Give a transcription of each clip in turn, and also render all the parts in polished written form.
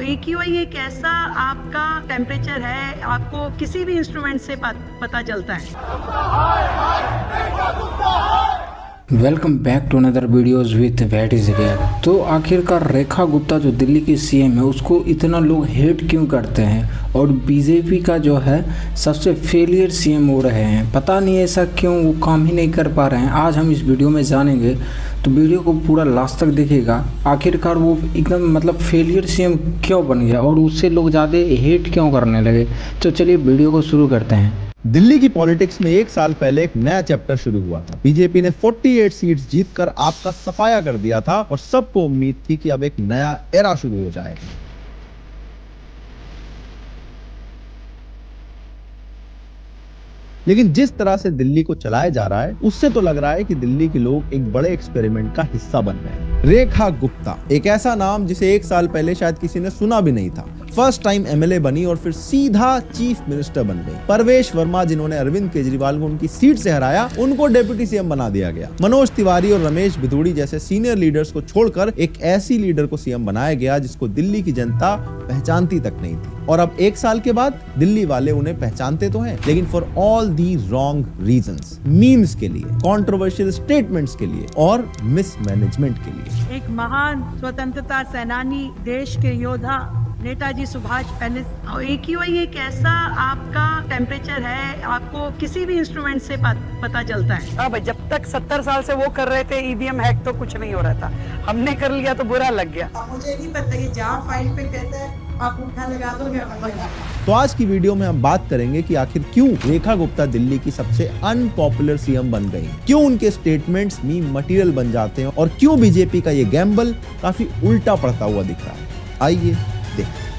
AQI एक ऐसा आपका टेम्परेचर है, आपको किसी भी इंस्ट्रूमेंट से पता चलता है। Welcome back to another videos with what is real. तो आखिरकार रेखा गुप्ता जो दिल्ली की सीएम है उसको इतना लोग हेट क्यों करते हैं और बीजेपी का जो है सबसे फेलियर सीएम हो रहे हैं, पता नहीं ऐसा क्यों, वो काम ही नहीं कर पा रहे हैं। आज हम इस वीडियो में जानेंगे, तो वीडियो को पूरा लास्ट तक देखिएगा। आखिरकार वो एकदम फेलियर सीएम क्यों बन गया और उससे लोग ज़्यादा हेट क्यों करने लगे। तो चलिए वीडियो को शुरू करते हैं। दिल्ली की पॉलिटिक्स में एक साल पहले एक नया चैप्टर शुरू हुआ था। बीजेपी ने 48 सीट्स जीतकर आपका सफाया कर दिया था और सबको उम्मीद थी कि अब एक नया एरा शुरू हो जाएगा। लेकिन जिस तरह से दिल्ली को चलाया जा रहा है उससे तो लग रहा है कि दिल्ली के लोग एक बड़े एक्सपेरिमेंट का हिस्सा बन रहे हैं। रेखा गुप्ता, एक ऐसा नाम जिसे एक साल पहले शायद किसी ने सुना भी नहीं था, फर्स्ट टाइम एमएलए बनी और फिर सीधा चीफ मिनिस्टर बन गई। परवेश वर्मा, जिन्होंने अरविंद केजरीवाल को उनकी सीट से हराया, उनको डिप्टी सीएम बना दिया गया। मनोज तिवारी और रमेश भिदुड़ी जैसे सीनियर लीडर्स को छोड़कर एक ऐसी लीडर को सीएम बनाया गया जिसको दिल्ली की जनता पहचानती तक नहीं थी। और अब एक साल के बाद दिल्ली वाले उन्हें पहचानते तो हैं, लेकिन for all the wrong reasons, memes के लिए, कंट्रोवर्शियल स्टेटमेंट्स के लिए और मिसमैनेजमेंट के लिए। एक महान स्वतंत्रता सेनानी, देश के योद्धा नेताजी सुभाष पैलेस। AQI एक ऐसा आपका टेम्परेचर है, आपको किसी भी इंस्ट्रूमेंट से पता चलता है। अब जब तक 70 साल से वो कर रहे थे EVM हैक तो कुछ नहीं हो रहा था, हमने कर लिया तो बुरा लग गया। मुझे नहीं पता कि जहाँ फाइल पे कहते हैं आप उठा लगा दो। तो आज की वीडियो में हम बात करेंगे कि आखिर क्यों रेखा गुप्ता दिल्ली की सबसे अनपॉपुलर सीएम बन गई, क्यों उनके स्टेटमेंट्स मीम मटेरियल बन जाते हैं और क्यों बीजेपी का ये गैम्बल काफी उल्टा पड़ता हुआ दिख रहा है। आइए देखते हैं।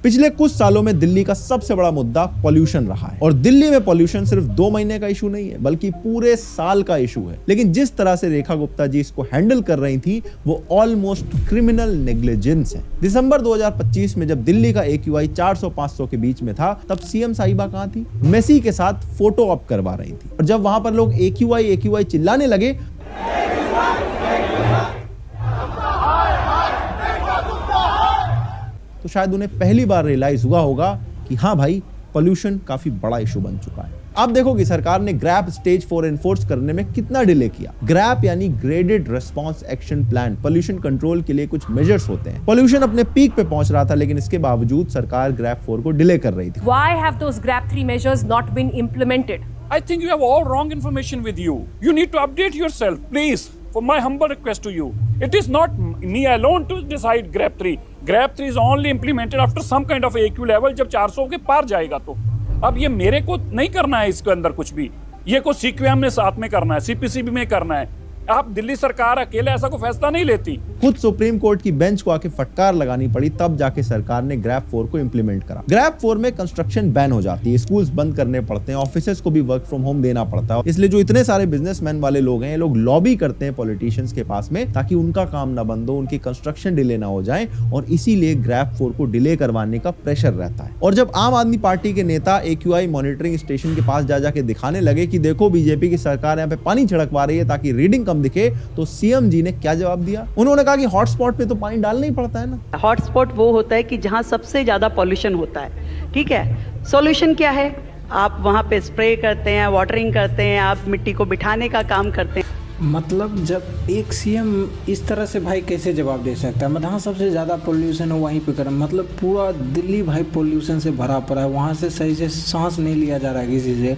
पिछले कुछ सालों में दिल्ली का सबसे बड़ा मुद्दा पॉल्यूशन रहा है और दिल्ली में पॉल्यूशन सिर्फ 2 महीने का इशू नहीं है बल्कि पूरे साल का इशू है। लेकिन जिस तरह से रेखा गुप्ता जी इसको हैंडल कर रही थी वो ऑलमोस्ट क्रिमिनल नेग्लिजेंस है। दिसंबर 2025 में जब दिल्ली का AQI 400-500 के बीच में था तब सीएम साहिबा कहां थी? मेसी के साथ फोटो ऑप करवा रही थी और जब वहां पर लोग AQI चिल्लाने लगे तो शायद उन्हें पहली बार रियलाइज हुआ होगा कि हाँ भाई, पोल्यूशन काफी बड़ा इशू बन चुका है। अब देखो कि सरकार ने ग्रैप स्टेज 4 एनफोर्स करने में कितना डिले किया। ग्रैप यानी graded response action plan, pollution control के लिए कुछ मेजर्स होते हैं। पोल्यूशन अपने पीक पे पहुंच रहा था लेकिन इसके बावजूद सरकार ग्रैप 4 को डिले कर रही थी। Why have those GRAP 3 measures not been implemented? I think you have all wrong information with you. You need to update yourself, please. For my humble request to you, it is not me alone to decide GRAP 3. GRAP 3 is only implemented after some kind of AQ level, जब 400 के पार जाएगा तो। अब ये मेरे को नहीं करना है इसके अंदर कुछ भी, ये को CQM में साथ में करना है, CPCB में करना है। आप दिल्ली सरकार अकेले ऐसा कोई फैसला नहीं लेती। खुद सुप्रीम कोर्ट की बेंच को आके फटकार लगानी पड़ी, तब जाके सरकार ने ग्रैप 4 को इंप्लीमेंट करा। ग्रैप 4 में कंस्ट्रक्शन बैन हो जाती है, स्कूल्स बंद करने पड़ते हैं, ऑफिसेस को भी वर्क फ्रॉम होम देना पड़ता है। इसलिए जो इतने सारे बिजनेसमैन वाले लोग हैं, ये लोग लॉबी करते हैं पॉलिटिशियंस के पास में ताकि उनका काम ना बंद हो, उनकी कंस्ट्रक्शन डिले ना हो जाए और इसीलिए ग्रैप 4 को डिले करवाने का प्रेशर रहता है। और जब आम आदमी पार्टी के नेता AQI मॉनिटरिंग स्टेशन के पास जा जाके दिखाने लगे कि देखो बीजेपी की सरकार यहाँ पे पानी छिड़कवा रही है ताकि रीडिंग कम दिखे, तो सीएम जी ने क्या जवाब दिया? उन्होंने कहा कि हॉटस्पॉट पे तो पानी डालना ही पड़ता है ना। हॉटस्पॉट वो होता है कि जहाँ सबसे ज्यादा पॉल्यूशन होता है, ठीक है। सॉल्यूशन क्या है? आप वहाँ पे स्प्रे करते हैं, वाटरिंग करते हैं, आप मिट्टी को बिठाने का काम करते हैं। मतलब जब एक सीएम इस तरह से भाई कैसे जवाब दे सकता है? मतलब हाँ, सबसे ज़्यादा पोल्यूशन है वहीं पे कर, मतलब पूरा दिल्ली भाई पोल्यूशन से भरा पड़ा है, वहाँ से सही से सांस नहीं लिया जा रहा है किसी से,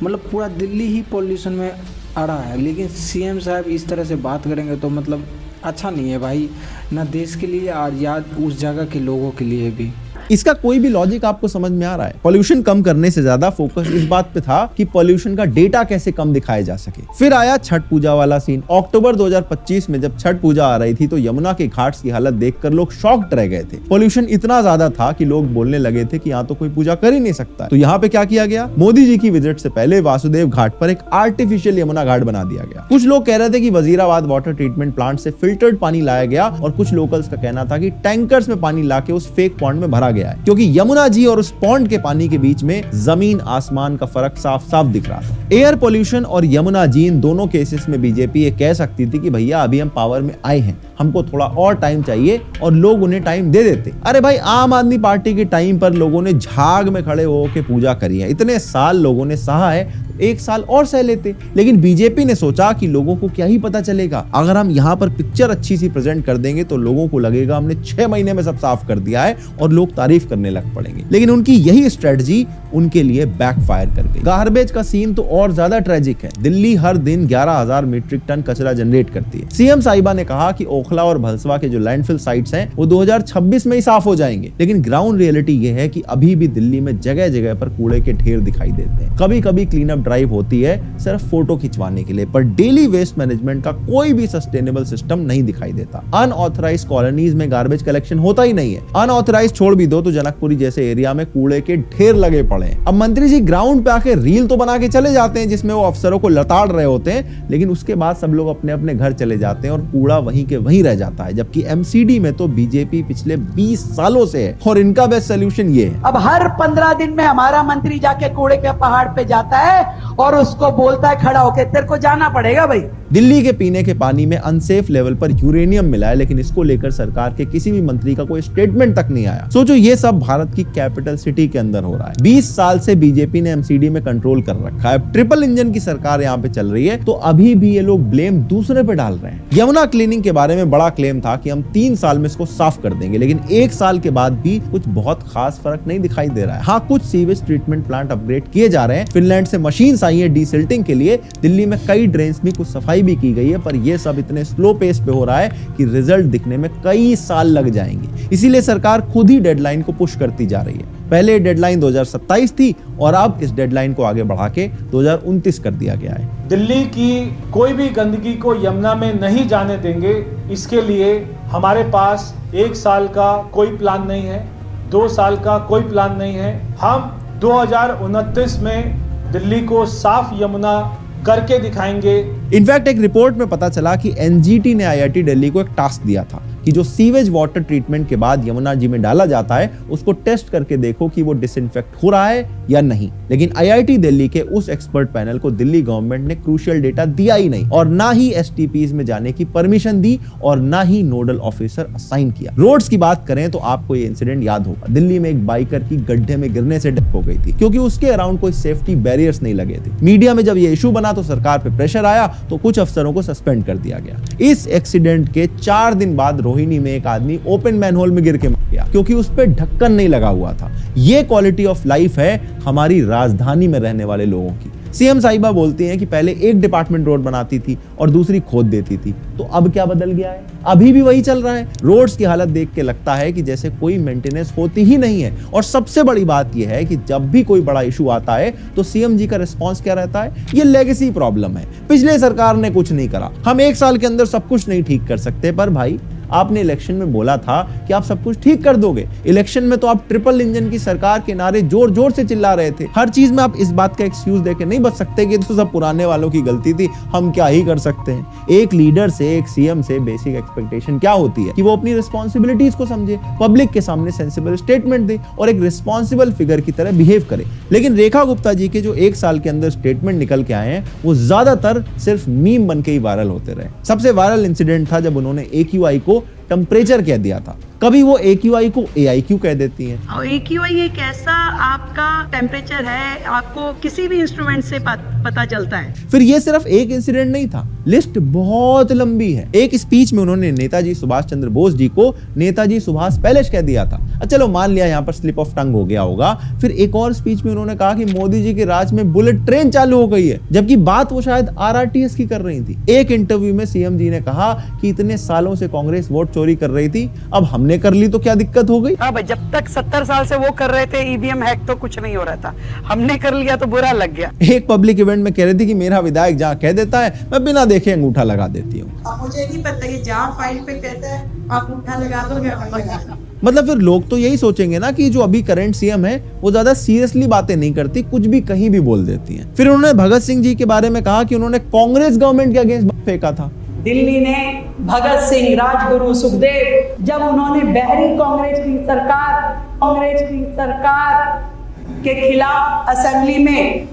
मतलब पूरा दिल्ली ही पोल्यूशन में आ रहा है। लेकिन सीएम साहब इस तरह से बात करेंगे तो मतलब अच्छा नहीं है भाई, ना देश के लिए और या उस जगह के लोगों के लिए भी। इसका कोई भी लॉजिक आपको समझ में आ रहा है? पॉल्यूशन कम करने से ज्यादा फोकस इस बात पे था कि पॉल्यूशन का डेटा कैसे कम दिखाया जा सके। फिर आया छठ पूजा वाला सीन। अक्टूबर 2025 में जब छठ पूजा आ रही थी तो यमुना के घाट्स की हालत देखकर लोग शॉक्ड रह गए थे। पॉल्यूशन इतना ज्यादा था कि लोग बोलने लगे थे कि यहाँ तो कोई पूजा कर ही नहीं सकता। तो यहाँ पे क्या किया गया? मोदी जी की विजिट से पहले वासुदेव घाट पर एक आर्टिफिशियल यमुना घाट बना दिया गया। कुछ लोग कह रहे थे कि वजीराबाद वाटर ट्रीटमेंट प्लांट से फिल्टर्ड पानी लाया गया और कुछ लोकल्स का कहना था कि टैंकर्स में पानी लाके उस फेक पॉन्ड में भरा गया है, क्योंकि यमुना जी और उस पॉन्ड के पानी के बीच में जमीन आसमान का फर्क साफ साफ दिख रहा था। एयर पोल्यूशन और यमुना जी, इन दोनों केसेस में बीजेपी ये कह सकती थी कि भैया अभी हम पावर में आए हैं, हमको थोड़ा और टाइम चाहिए, और लोग उन्हें टाइम दे देते। अरे भाई, आम आदमी पार्टी के टाइम पर लोगों ने झाग में खड़े होकर पूजा करी है, इतने साल लोगों ने सहा है, एक साल और सह लेते। लेकिन बीजेपी ने सोचा कि लोगों को क्या ही पता चलेगा, अगर हम यहाँ पर पिक्चर अच्छी सी प्रेजेंट कर देंगे तो लोगों को लगेगा हमने 6 महीने में सब साफ कर दिया है और लोग तारीफ करने लग पड़ेंगे। लेकिन उनकी यही स्ट्रेटजी उनके लिए बैकफायर कर गई। गार्बेज का सीन तो और ज्यादा ट्रेजिक है। दिल्ली हर दिन 11,000 मीट्रिक टन कचरा जनरेट करती है। सीएम साहिबा ने कहा कि ओखला और भलसवा के जो लैंडफिल साइट्स हैं वो 2026 में ही साफ हो जाएंगे, लेकिन ग्राउंड रियलिटी ये है कि अभी भी दिल्ली में जगह जगह पर कूड़े के ढेर दिखाई देते हैं। कभी कभी क्लीन अप ड्राइव होती है सिर्फ फोटो खिंचवाने के लिए, पर डेली वेस्ट मैनेजमेंट का कोई भी सस्टेनेबल सिस्टम नहीं दिखाई देता। अनऑथराइज कॉलोनीज में गार्बेज कलेक्शन होता ही नहीं है। अनऑथराइज छोड़ भी दो तो जनकपुरी जैसे एरिया में कूड़े के ढेर लगे पड़े हैं। अब मंत्री जी ग्राउंड पे आके रील तो बना के चले जाते हैं जिसमें वो अफसरों को लताड़ रहे होते हैं, लेकिन उसके बाद सब लोग अपने अपने घर चले जाते हैं और कूड़ा वहीं के वहीं रह जाता है। जबकि एमसीडी में तो बीजेपी पिछले 20 सालों से है और इनका बेस्ट सोल्यूशन ये है। अब हर 15 दिन में हमारा मंत्री जाके कूड़े के पहाड़ पे जाता है और उसको बोलता है खड़ा होके, तेरे को जाना पड़ेगा भाई। दिल्ली के पीने के पानी में अनसेफ लेवल पर यूरेनियम मिला है, लेकिन इसको लेकर सरकार के किसी भी मंत्री का कोई स्टेटमेंट तक नहीं आया। सोचो ये सब भारत की कैपिटल सिटी के अंदर हो रहा है। 20 साल से बीजेपी ने एमसीडी में कंट्रोल कर रखा है। ट्रिपल इंजन की सरकार यहाँ पे चल रही है, तो अभी भी ये लोग ब्लेम दूसरे पे डाल रहे हैं। यमुना क्लीनिंग के बारे में बड़ा क्लेम था कि हम 3 साल में इसको साफ कर देंगे, लेकिन 1 साल के बाद भी कुछ बहुत खास फर्क नहीं दिखाई दे रहा है। हाँ, कुछ सीवेज ट्रीटमेंट प्लांट अपग्रेड किए जा रहे हैं। फिनलैंड से मशीन्स आई है डीसिल्टिंग के लिए। दिल्ली में कई ड्रेन्स में कुछ सफाई भी की गई है, पर यह सब इतने स्लो पेस पे हो रहा है कि रिजल्ट दिखने में कई साल लग जाएंगे। इसीलिए सरकार खुद ही डेडलाइन को पुश करती जा रही है। पहले डेडलाइन 2027 थी और अब इस डेडलाइन को आगे बढ़ा के 2029 कर दिया गया है। दिल्ली की कोई भी गंदगी को यमुना में नहीं जाने देंगे, इसके लिए हमारे पास 1 साल का कोई प्लान नहीं है, 2 साल का कोई प्लान नहीं है। हम 2029 में दिल्ली को साफ यमुना करके दिखाएंगे। इनफैक्ट एक रिपोर्ट में पता चला कि एनजीटी ने आईआईटी दिल्ली को एक टास्क दिया था कि जो सीवेज वाटर ट्रीटमेंट के बाद यमुना जी में डाला जाता है उसको टेस्ट करके देखो कि वो डिसइंफेक्ट हो रहा है या नहीं। लेकिन आईआईटी दिल्ली के उस एक्सपर्ट पैनल को दिल्ली गवर्नमेंट ने क्रूशियल डेटा दिया ही नहीं, और ना ही एसटीपीज में जाने की परमिशन दी, और ना ही नोडल ऑफिसर असाइन किया। रोड्स की बात करें तो आपको ये इंसिडेंट याद होगा। दिल्ली में एक बाइकर की गड्ढे में गिरने से डेथ हो गई थी क्योंकि उसके अराउंड कोई सेफ्टी बैरियर्स नहीं लगे थे। मीडिया में जब ये इशू बना तो सरकार पे प्रेशर आया तो कुछ अफसरों को सस्पेंड कर दिया गया। इस एक्सीडेंट के 4 दिन बाद रोहिणी में एक आदमी ओपन मैनहोल में गिर के मर गया क्योंकि उस पे ढक्कन नहीं लगा हुआ था। ये क्वालिटी ऑफ लाइफ है हमारी राजधानी में रहने वाले लोगों की। सीएम साहिबा बोलती हैं कि पहले एक डिपार्टमेंट रोड बनाती थी और दूसरी खोद देती थी, तो अब क्या बदल गया है? अभी भी वही चल रहा है। रोड्स की हालत देख के लगता है कि जैसे कोई मेंटेनेंस होती ही नहीं है। और सबसे बड़ी बात यह है कि जब भी कोई बड़ा इशू आता है तो सीएम जी का रिस्पांस क्या रहता है? ये लेगेसी प्रॉब्लम है, पिछले सरकार ने कुछ नहीं करा, हम 1 साल के अंदर सब कुछ नहीं ठीक कर सकते। पर भाई, आपने इलेक्शन में बोला था कि आप सब कुछ ठीक कर दोगे। इलेक्शन में तो आप ट्रिपल इंजन की सरकार के नारे जोर जोर से चिल्ला रहे थे। हर चीज में आप इस बात का एक्सक्यूज देके नहीं बच सकते कि तो सब पुराने वालों की गलती थी, हम क्या ही कर सकते हैं। एक लीडर से, एक सीएम से बेसिक एक्सपेक्टेशन क्या होती है कि वो अपनी रिस्पॉन्सिबिलिटीज को समझे, पब्लिक के सामने सेंसिबल स्टेटमेंट दे और एक रिस्पॉन्सिबल फिगर की तरह बिहेव करे। लेकिन रेखा गुप्ता जी के जो 1 साल के अंदर स्टेटमेंट निकल के आए हैं वो ज्यादातर सिर्फ मीम बन के ही वायरल होते रहे। सबसे वायरल इंसिडेंट था जब उन्होंने AQI को टेम्परेचर कह दिया था। कभी वो AQI को AIQ कह देती हैं। और AQI एक ऐसा आपका टेम्परेचर है, आपको किसी भी इंस्ट्रूमेंट से पता चलता है। फिर ये सिर्फ एक इंसिडेंट नहीं था, लिस्ट बहुत लंबी है। एक स्पीच में उन्होंने नेताजी सुभाष चंद्र बोस जी को नेताजी सुभाष पैलेस कह दिया था। चलो मान लिया यहाँ पर स्लिप ऑफ टंग हो गया होगा। फिर एक और स्पीच में उन्होंने कहा कि मोदी जी के राज में बुलेट ट्रेन चालू हो गई है, जबकि बात वो शायद RRTS की कर रही थी। एक इंटरव्यू में सीएम जी ने कहा कि इतने सालों से कांग्रेस वोट चोरी कर रही थी, अब हमने कर ली तो क्या दिक्कत हो गई? हाँ भाई, जब तक 70 साल से वो कर रहे थे EVM हैक तो कुछ नहीं हो रहा था, हमने कर लिया तो बुरा लग गया। एक पब्लिक इवेंट में कह रही थी कि मेरा विधायक जहाँ कह देता है मैं बिना देखे अंगूठा लगा देती हूँ। अब मुझे नहीं पता ये जहाँ फाइल पे कहता है आप अंगूठा लगा दो। मतलब फिर लोग तो यही सोचेंगे ना कि जो अभी करंट सीएम है वो ज्यादा सीरियसली बातें नहीं करती, कुछ भी कहीं भी बोल देती हैं। फिर उन्होंने भगत सिंह जी के बारे में कहा कि उन्होंने कांग्रेस गवर्नमेंट के अगेंस्ट फेंका था। दिल्ली ने भगत सिंह, राजगुरु, सुखदेव, जब उन्होंने बहरी कांग्रेस की सरकार कांग्रेस की सरकार के खिलाफ असेंबली में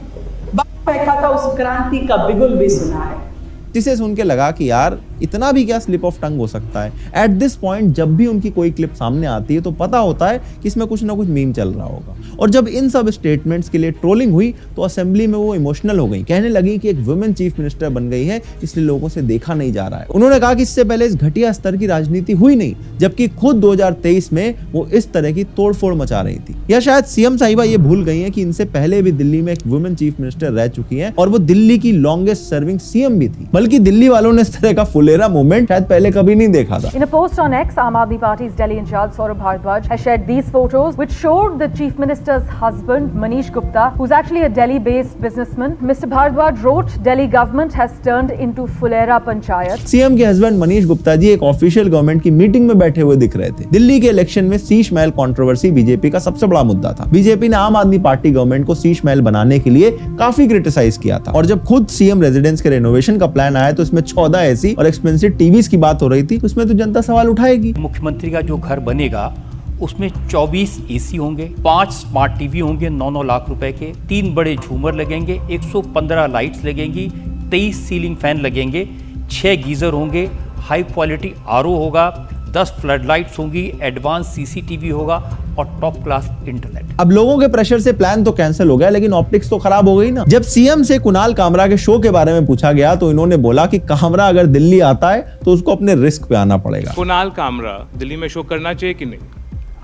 बात फेंका था, उस क्रांति का बिगुल भी सुना है। जिसे सुन के लगा कि यार इतना भी क्या स्लिप ऑफ टंग हो सकता है। एट दिस पॉइंट जब भी उनकी कोई क्लिप सामने आती है तो पता होता है कि इसमें कुछ ना कुछ मीम चल रहा होगा। और जब इन सब स्टेटमेंट्स के लिए ट्रोलिंग हुई तो असेंबली में वो इमोशनल हो गई, कहने लगी कि एक वुमेन चीफ मिनिस्टर बन गई है इसलिए लोगों से देखा नहीं जा रहा है। उन्होंने कहा कि इससे पहले इस घटिया स्तर की राजनीति हुई नहीं, जबकि खुद 2023 में वो इस तरह की तोड़फोड़ मचा रही थी। या शायद सीएम साहिबा ये भूल गई हैं कि इनसे पहले भी दिल्ली में एक वुमेन चीफ मिनिस्टर रह चुकी हैं और वो दिल्ली की लॉन्गेस्ट सर्विंग सीएम भी थी। बल्कि दिल्ली वालों ने इस तरह का फुलेरा मूवमेंट शायद पहले कभी नहीं देखा था। In a post on X, Aam Aadmi Party's Delhi in charge Saurabh Bhardwaj has shared these photos which showed the Chief Minister's husband Manish Gupta, who's actually a Delhi-based businessman. Mr. Bhardwaj wrote, "Delhi government has turned into Fulera Panchayat." CM के husband Manish Gupta ji एक official government की meeting में बैठे हुए दिख रहे थे। दिल्ली के इलेक्शन में शीश महल कंट्रोवर्सी बीजेपी का सबसे बड़ा मुद्दा था। बीजेपी ने आम आदमी पार्टी गवर्नमेंट को शीश महल बनाने के लिए काफी क्रिटिसाइज किया था और जब खुद सीएम रेजिडेंस के रेनोवेशन का प्लान आया तो इसमें 14 एसी और एक्सपेंसिव टीवीज की बात हो रही थी, उसमें तो जनता सवाल उठाएगी। मुख्यमंत्री का जो घर बनेगा उसमें 24 एसी होंगे, 5 स्मार्ट टीवी होंगे 9-9 लाख रुपए के, 3 बड़े झूमर लगेंगे, 115 लाइट्स लगेंगी, 23 सीलिंग फैन लगेंगे, 6 गीजर होंगे, हाई क्वालिटी आरओ होगा, 10 फ्लड लाइट्स होंगी, एडवांस सीसीटीवी होगा और टॉप क्लास इंटरनेट। अब लोगों के प्रेशर से प्लान तो कैंसिल हो गया लेकिन ऑप्टिक्स तो खराब हो गई ना। जब सीएम से कुणाल कामरा के शो के बारे में पूछा गया तो इन्होंने बोला कि कामरा अगर दिल्ली आता है तो उसको अपने रिस्क पे आना पड़ेगा। कुणाल कामरा दिल्ली में शो करना चाहिए कि नहीं?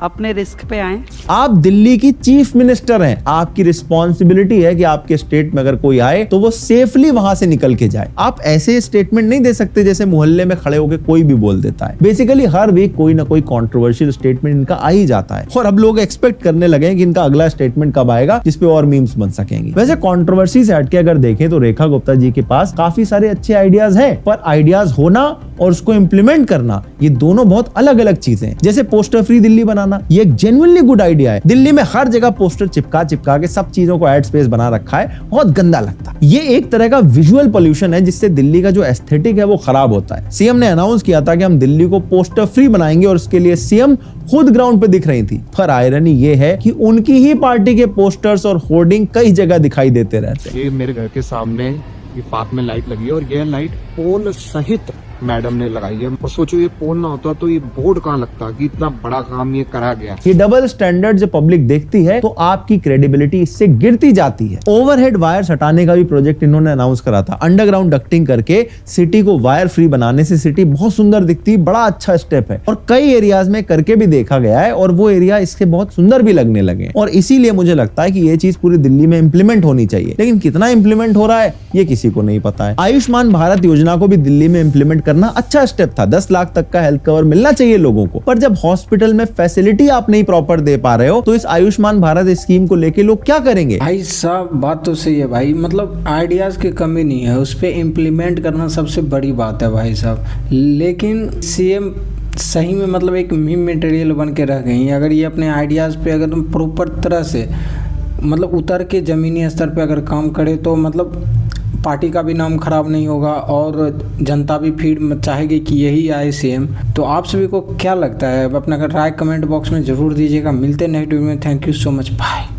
अपने रिस्क पे आए। आप दिल्ली की चीफ मिनिस्टर हैं, आपकी रिस्पॉन्सिबिलिटी है कि आपके स्टेट में अगर कोई आए तो वो सेफली वहां से निकल के जाए। आप ऐसे स्टेटमेंट नहीं दे सकते जैसे मोहल्ले में खड़े होकर कोई भी बोल देता है। बेसिकली हर वीक कोई ना कोई कंट्रोवर्शियल स्टेटमेंट इनका आ ही जाता है और अब लोग एक्सपेक्ट करने लगे हैं कि इनका अगला स्टेटमेंट कब आएगा जिसपे और मीम्स बन सकेंगे। वैसे कंट्रोवर्सी से हटके अगर देखें तो रेखा गुप्ता जी के पास काफी सारे अच्छे आइडियाज हैं, पर आइडियाज होना और उसको इम्प्लीमेंट करना ये दोनों बहुत अलग अलग चीजें हैं। जैसे पोस्टर फ्री दिल्ली बनाना, ये एक जेन्युइनली गुड आइडिया है। दिल्ली में हर जगह पोस्टर चिपका के सब चीजों को एड स्पेस बना रखा है, बहुत गंदा लगता है। ये एक तरह का विजुअल पोल्यूशन है जिससे दिल्ली का जो एस्थेटिक है वो खराब होता है। सीएम ने अनाउंस किया था कि हम दिल्ली को पोस्टर फ्री बनाएंगे और उसके लिए सीएम खुद ग्राउंड पे दिख रही थी। पर आयरनी ये है कि उनकी ही पार्टी के पोस्टर्स और होर्डिंग कई जगह दिखाई देते रहते हैं। ये मेरे घर के सामने ये पार्क में लाइट लगी है और ये लाइट पोल सहित मैडम ने लगाई है। और सोचो ये पोल ना होता तो ये बोर्ड कहाँ लगता कि इतना बड़ा काम ये करा गया। ये डबल स्टैंडर्ड जब पब्लिक देखती है तो आपकी क्रेडिबिलिटी इससे गिरती जाती है। ओवरहेड वायर्स हटाने का भी प्रोजेक्ट इन्होंने अनाउंस करा था। अंडरग्राउंड डक्टिंग करके सिटी को वायर फ्री बनाने से सिटी बहुत सुंदर दिखती, बड़ा अच्छा स्टेप है और कई एरियाज में करके भी देखा गया है और वो एरिया इसके बहुत सुंदर भी लगने लगे और इसीलिए मुझे लगता है कि ये चीज पूरी दिल्ली में इंप्लीमेंट होनी चाहिए। लेकिन कितना इंप्लीमेंट हो रहा है ये किसी को नहीं पता है। आयुष्मान भारत योजना को भी दिल्ली में इंप्लीमेंट करना अच्छा स्टेप था। 10 लाख तक का हेल्थ कवर मिलना चाहिए लोगों को, पर जब हॉस्पिटल में फैसिलिटी आप नहीं प्रॉपर दे पा रहे हो तो इस आयुष्मान भारत स्कीम को लेके लोग क्या करेंगे? भाई साहब बात तो सही है भाई, मतलब आइडियाज की कमी नहीं है, उस पर इम्प्लीमेंट करना सबसे बड़ी बात है भाई साहब। लेकिन सीएम सही में मतलब एक मीम मटेरियल बन के रह गई। अगर ये अपने आइडियाज़ पे अगर तुम प्रॉपर तरह से मतलब उतर के ज़मीनी स्तर पे अगर काम करे तो मतलब पार्टी का भी नाम खराब नहीं होगा और जनता भी फिर चाहेगी कि यही आए सीएम। तो आप सभी को क्या लगता है अपना राय कमेंट बॉक्स में ज़रूर दीजिएगा। मिलते हैं नेक्स्ट वीडियो में। Thank you so much, bye.